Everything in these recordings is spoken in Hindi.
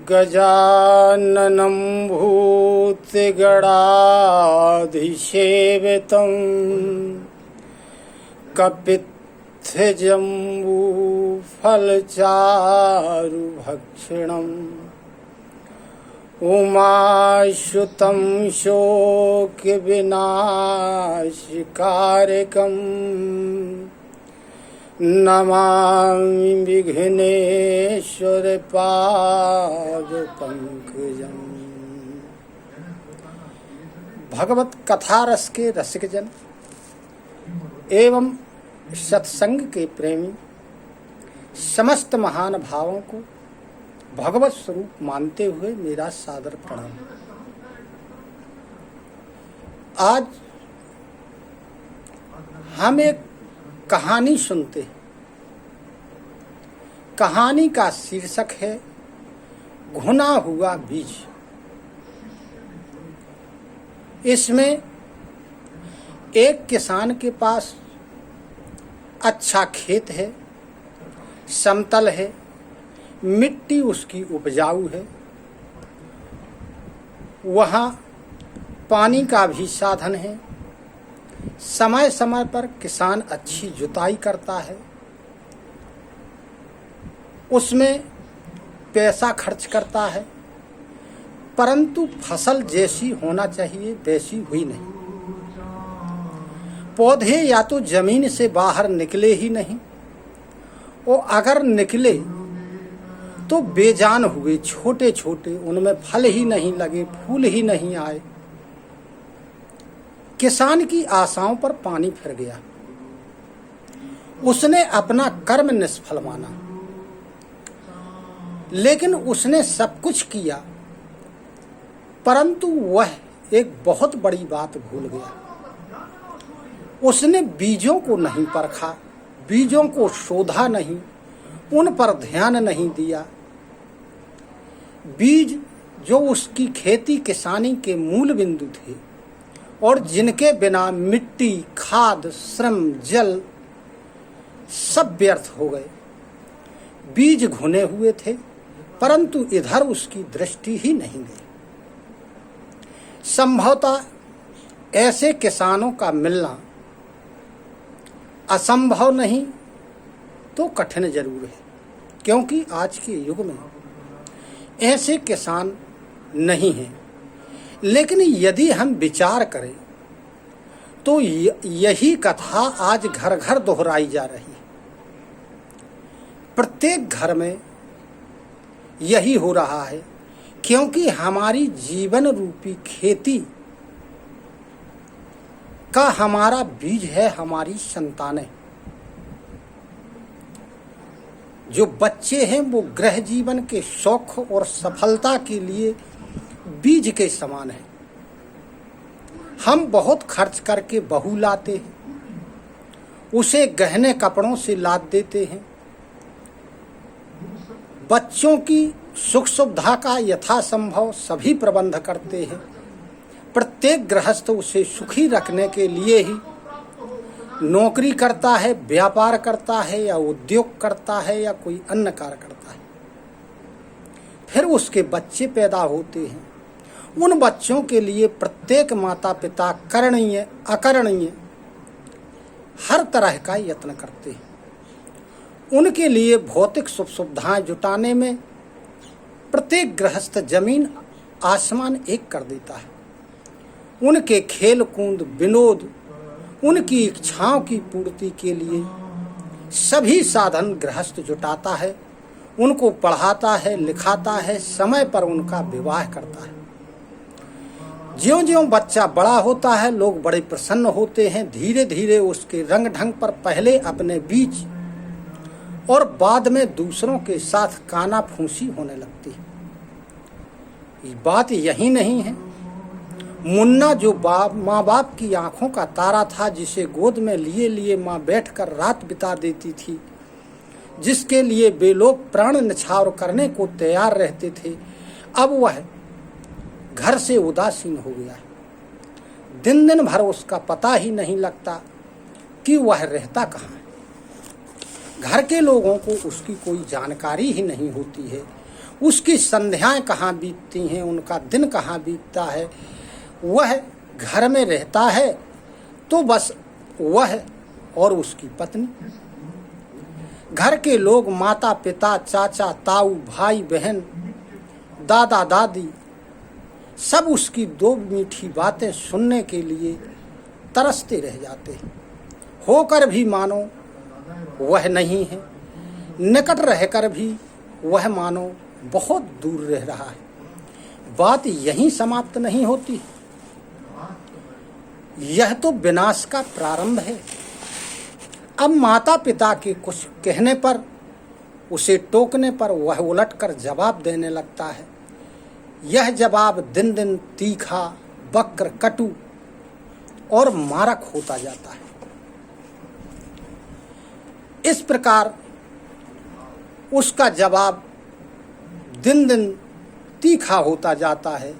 गजाननं भूतगणाधिसेवितं कपित्थजम्बूफलचारुभक्षणम् उमाश्रुतं शोकविनाशकारकम् नमामि विघ्नेश्वर पादपंकजम्। भगवत कथा रस के रसिकजन एवं सत्संग के प्रेमी समस्त महान भावों को भगवत स्वरूप मानते हुए मेरा सादर प्रणाम। आज हम एक कहानी सुनते हैं। कहानी का शीर्षक है घुना हुआ बीज। इसमें एक किसान के पास अच्छा खेत है, समतल है, मिट्टी उसकी उपजाऊ है, वहाँ पानी का भी साधन है। समय समय पर किसान अच्छी जुताई करता है, उसमें पैसा खर्च करता है, परंतु फसल जैसी होना चाहिए वैसी हुई नहीं। पौधे या तो जमीन से बाहर निकले ही नहीं, और अगर निकले तो बेजान हुए, छोटे छोटे, उनमें फल ही नहीं लगे, फूल ही नहीं आए। किसान की आशाओं पर पानी फिर गया। उसने अपना कर्म निष्फल माना, लेकिन उसने सब कुछ किया, परंतु वह एक बहुत बड़ी बात भूल गया। उसने बीजों को नहीं परखा, बीजों को शोधा नहीं, उन पर ध्यान नहीं दिया। बीज जो उसकी खेती किसानी के मूल बिंदु थे और जिनके बिना मिट्टी, खाद, श्रम, जल सब व्यर्थ हो गए। बीज घुने हुए थे, परंतु इधर उसकी दृष्टि ही नहीं गई। संभवतः ऐसे किसानों का मिलना असंभव नहीं तो कठिन जरूर है, क्योंकि आज के युग में ऐसे किसान नहीं हैं। लेकिन यदि हम विचार करें तो यही कथा आज घर घर दोहराई जा रही है। प्रत्येक घर में यही हो रहा है, क्योंकि हमारी जीवन रूपी खेती का हमारा बीज है हमारी संतानें। जो बच्चे हैं वो गृह जीवन के शौक और सफलता के लिए बीज के समान है। हम बहुत खर्च करके बहू लाते हैं, उसे गहने कपड़ों से लाद देते हैं, बच्चों की सुख सुविधा का यथासंभव सभी प्रबंध करते हैं। प्रत्येक गृहस्थ उसे सुखी रखने के लिए ही नौकरी करता है, व्यापार करता है, या उद्योग करता है, या कोई अन्य कार्य करता है। फिर उसके बच्चे पैदा होते हैं। उन बच्चों के लिए प्रत्येक माता पिता करणीय अकरणीय हर तरह का यत्न करते हैं। उनके लिए भौतिक सुख सुविधाएं जुटाने में प्रत्येक गृहस्थ जमीन आसमान एक कर देता है। उनके खेल कूद, विनोद, उनकी इच्छाओं की पूर्ति के लिए सभी साधन गृहस्थ जुटाता है। उनको पढ़ाता है, लिखाता है, समय पर उनका विवाह करता है। ज्यों ज्यों बच्चा बड़ा होता है, लोग बड़े प्रसन्न होते हैं। धीरे धीरे उसके रंग ढंग पर पहले अपने बीच और बाद में दूसरों के साथ काना फूंसी होने लगती है। ये बात यही नहीं है। मुन्ना जो माँ बाप की आंखों का तारा था, जिसे गोद में लिए लिए माँ बैठकर रात बिता देती थी, जिसके लिए वे लोग प्राण न्यौछावर करने को तैयार रहते थे, अब वह घर से उदासीन हो गया है। दिन दिन भर उसका पता ही नहीं लगता कि वह रहता कहाँ है। घर के लोगों को उसकी कोई जानकारी ही नहीं होती है। उसकी संध्याएं कहाँ बीतती हैं, उनका दिन कहाँ बीतता है। वह घर में रहता है तो बस वह और उसकी पत्नी। घर के लोग माता पिता, चाचा ताऊ, भाई बहन, दादा दादी सब उसकी दो मीठी बातें सुनने के लिए तरसते रह जाते हैं। होकर भी मानो वह नहीं है, निकट रहकर भी वह मानो बहुत दूर रह रहा है। बात यहीं समाप्त नहीं होती। यह तो विनाश का प्रारंभ है। अब माता पिता के कुछ कहने पर, उसे टोकने पर वह उलटकर जवाब देने लगता है। यह जवाब दिन दिन तीखा, वक्र, कटु और मारक होता जाता है। इस प्रकार उसका जवाब दिन दिन तीखा होता जाता है।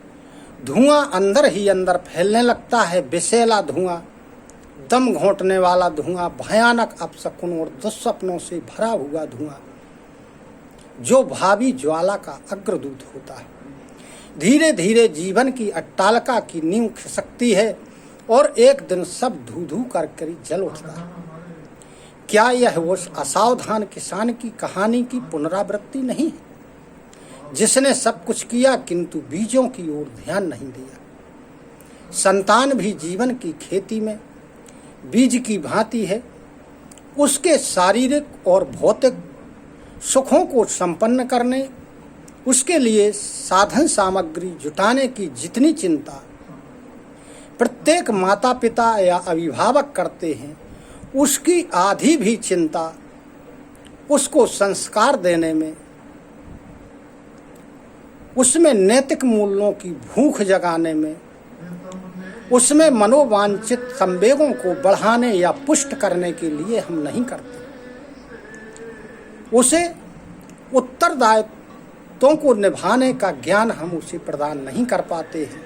धुआं अंदर ही अंदर फैलने लगता है, विषैला धुआं, दम घोंटने वाला धुआं, भयानक अपशकुन और दुस्सपनों से भरा हुआ धुआं, जो भावी ज्वाला का अग्रदूत होता है। धीरे धीरे जीवन की अट्टालिका की नींव खिसकती है और एक दिन सब धू धू कर जल उठता है। क्या यह उस असावधान किसान की कहानी की पुनरावृत्ति नहीं है, जिसने सब कुछ किया किंतु बीजों की ओर ध्यान नहीं दिया? संतान भी जीवन की खेती में बीज की भांति है। उसके शारीरिक और भौतिक सुखों को संपन्न करने, उसके लिए साधन सामग्री जुटाने की जितनी चिंता प्रत्येक माता पिता या अभिभावक करते हैं, उसकी आधी भी चिंता उसको संस्कार देने में, उसमें नैतिक मूल्यों की भूख जगाने में, उसमें मनोवांछित संवेगों को बढ़ाने या पुष्ट करने के लिए हम नहीं करते। उसे उत्तरदायित्वों को निभाने का ज्ञान हम उसे प्रदान नहीं कर पाते हैं।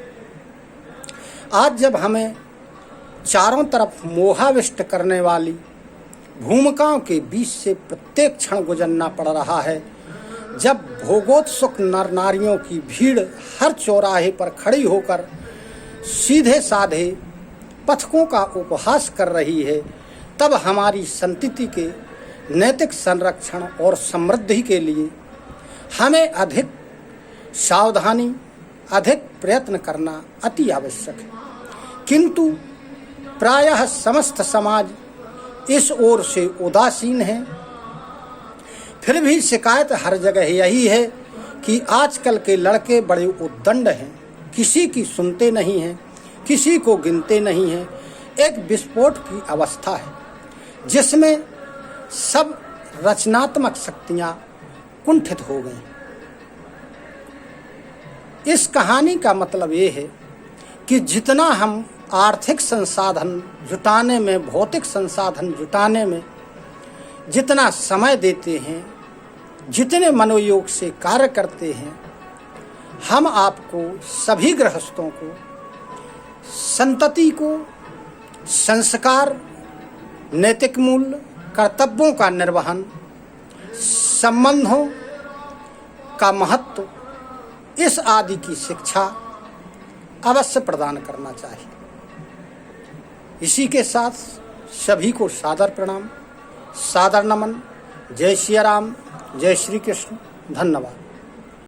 आज जब हमें चारों तरफ मोहाविष्ट करने वाली भूमिकाओं के बीच से प्रत्येक क्षण गुजरना पड़ रहा है, जब भोगोत्सुक नर नारियों की भीड़ हर चौराहे पर खड़ी होकर सीधे साधे पथकों का उपहास कर रही है, तब हमारी संतति के नैतिक संरक्षण और समृद्धि के लिए हमें अधिक सावधानी, अधिक प्रयत्न करना अति आवश्यक है। किंतु प्रायः समस्त समाज इस ओर से उदासीन है। फिर भी शिकायत हर जगह यही है कि आजकल के लड़के बड़े उद्दंड हैं, किसी की सुनते नहीं हैं, किसी को गिनते नहीं हैं। एक विस्फोट की अवस्था है जिसमें सब रचनात्मक शक्तियां कुंठित हो गई। इस कहानी का मतलब ये है कि जितना हम आर्थिक संसाधन जुटाने में, भौतिक संसाधन जुटाने में जितना समय देते हैं, जितने मनोयोग से कार्य करते हैं, हम आपको सभी गृहस्थों को संतति को संस्कार, नैतिक मूल्य, कर्तव्यों का निर्वहन, संबंधों का महत्व, इस आदि की शिक्षा अवश्य प्रदान करना चाहिए। इसी के साथ सभी को सादर प्रणाम, सादर नमन। जय सिया राम, जय श्री कृष्ण। धन्यवाद।